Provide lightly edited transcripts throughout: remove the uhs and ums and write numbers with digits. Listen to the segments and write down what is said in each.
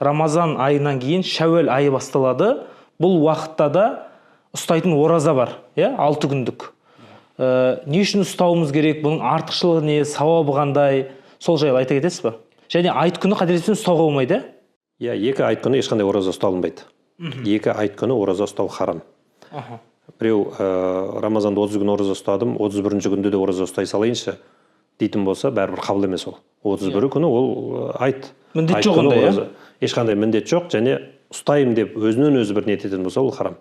Рамазан айынан кейін Шәуәл айы басталады. Бұл уақытта да ұстайтын ораза бар, 6 күндік. Не үшін ұстауымыз керек, бұның артықшылығы не, сауабы қандай, сол жайлы айта кетесіз ба? Және айт күні қателеспесем ұстауға болмайды, екі айт күні ешқандай ораза ұсталынбайды. Екі айт күні ораза ұстау харам. Біреу Рамазанда 30 күн ораза ұстадым, 31-ші күнде де ораза ұстай салайыншы дейтін болса, бәрібір қабыл емес ол. 31 күні ол айт. Міндет жоқ онда, ешқандай міндет жоқ, және ұстаймын деп өзінен өзі бір ниет ететін болса, ол харам.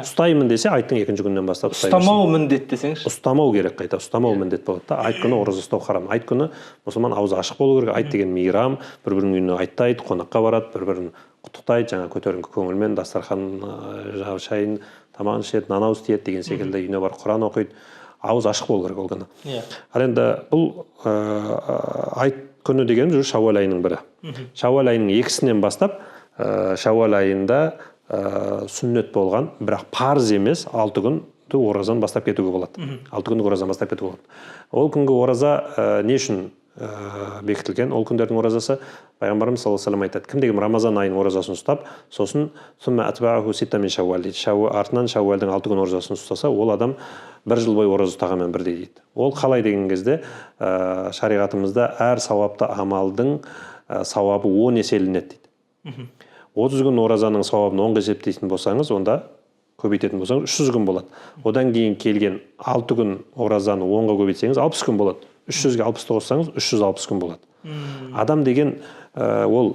Ұстаймын десе, айттың 2-ші күннен бастап ұстамау міндет десеңізші. Ұстамау керек қайта, ұстамау міндет болады да. Айт күні ораза ұстау харам. Айт күні мұсылман аузы ашық болу керек. Айт деген мейрам, бір-бірінің үйіне айттайды, қонаққа барады, бір-бірін құттықтайды, жаңа көтеріңкі көңілмен дастархан шайын, тамағын ішеді, нанау істейді деген секілді, үйіне барып Құран оқиды. Ауыз ашық болу керек ол күні. Ал енді бұл айт күні деген Шәуәл айының бірі. Шәуәл айының 2-сінен бастап Шәуәл айында сүннет болған, бірақ парыз емес, 6 күнді оразан бастап кетуге болады. 6 күндік оразан бастап кетуге болады. Ол күнгі ораза не үшін бекітілген? Ол күндердің оразасы пайғамбарымыз саллаллаху алейхи ва саллям айтады. Кімде-кім Рамазан айының оразасын ұстап, сосын сумма атбааху ситта мин Шәуәл дейді. Артынан Шәуәлдің 6 күн оразасын ұстаса, ол адам 1 жыл бойы ораза ұстағанмен бірдей дейді. Ол қалай деген кезде шариғатымызда әр сауапты амалдың сауабы 10 еселенеді дейді. 30 күн оразаның сауабын 10-ға есептейтін болсаңыз, онда көбейтетін болсаңыз 300 күн болады. Одан кейін келген 6 күн оразаны 10-ға көбейтсеңіз 60 күн болады. 300-ге 60-ты қоссаңыз 360 күн болады. Адам деген ол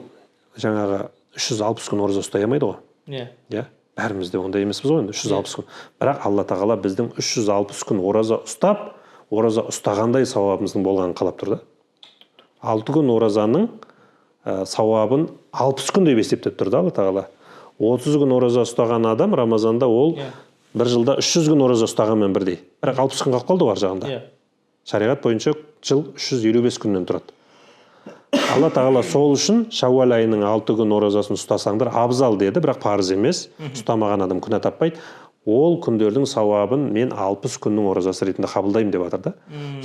жаңағы 360 күн ораза ұстай алмайды ғой. Бәріміз де ондай емеспіз ғой, 360 күн. Бірақ Алла тағала біздің 360 күн ораза ұстап, ораза ұстағандай сауабымыздың болғанын қалап тұр да. 6 күн оразаның сауабын 60 күн деп есептеп тұр да Алла тағала. 30 күн ораза ұстаған адам Рамазанда ол бір жылда 300 күн ораза ұстағанмен бірдей. Бірақ 60 күн қалып қалды бар жағында. Шариғат бойынша жыл 355 күннен тұрады. Алла тағала сол үшін Шәуәл айының 6 күн оразасын ұстасаңдар абзал деді, бірақ парыз емес. Ұстамаған адам күнә таппайды. Ол күндердің сауабын мен 60 күннің оразасы ретінде қабылдаймын деп жатыр да.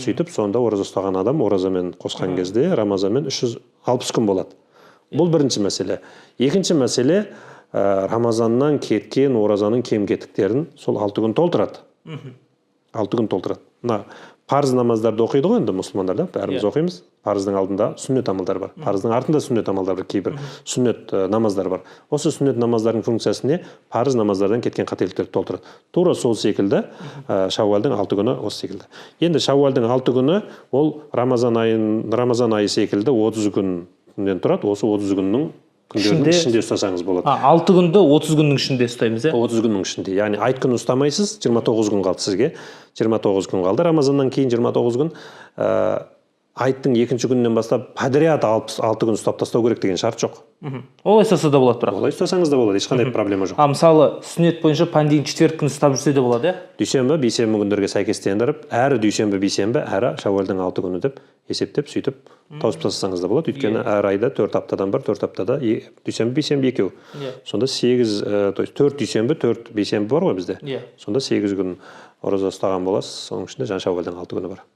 Сөйтіп, сонда ораза ұстаған адам оразамен қосқан кезде Рамазанмен 360 күн болады. Бұл бірінші мәселе. Екінші мәселе, Рамазаннан кеткен оразаның кем-кетіктерін сол 6 күн толтырады. 6 күн толтырады. Мына парыз намаздарды оқиды ғой енді мұсылмандар да, бәріміз оқимыз. Парыздың алдында сүннет амалдар бар. Парыздың артында сүннет амалдар бар, кейбір сүннет намаздар бар. Осы сүннет намаздардың функциясы не? Парыз намаздардан кеткен қателіктерді толтырады. Тура сол секілді Шәуәлдің 6 күні осы секілді. Енді Шәуәлдің 6 күні ол Рамазан айы секілді 30 күннен тұрады. Осы 30 күннің күндердің ішінде ұстасаңыз болады. 6 күнді 30 күннің ішінде ұстаймыз, 30 күннің ішінде. Яғни айт күн ұстамайсыз, 29 күн қалды сізге. 29 күн қалды. Рамазаннан кейін 29 күн. Айттың 2-ші күннен бастап подряд 6 күн ұстап тастау керек деген шарт жоқ. Олай ұстаса да болады бірақ. Олай ұстасаңыз да болады, ешқандай проблема жоқ. Мысалы, сүннет бойынша пандейін четверг күні ұстап жүрсе де болады, Дүйсенбі, бейсенбі күндерге сәйкестендіріп, әрі дүйсенбі, бейсенбі, әрі Шәуәлдің 6 күні деп есептеп, сөйтіп тауысып тастасаңыз да болады. Өйткені әр айда 4 аптадан бір, 4 аптада дүйсенбі, бейсенбі екеу. Сонда 8, то есть 4 дүйсенбі, 4 бейсенбі бар ғой бізде. Сонда 8 күн ораза ұстаған боласыз, соның ішінде Шәуәлдің 6 күні бар.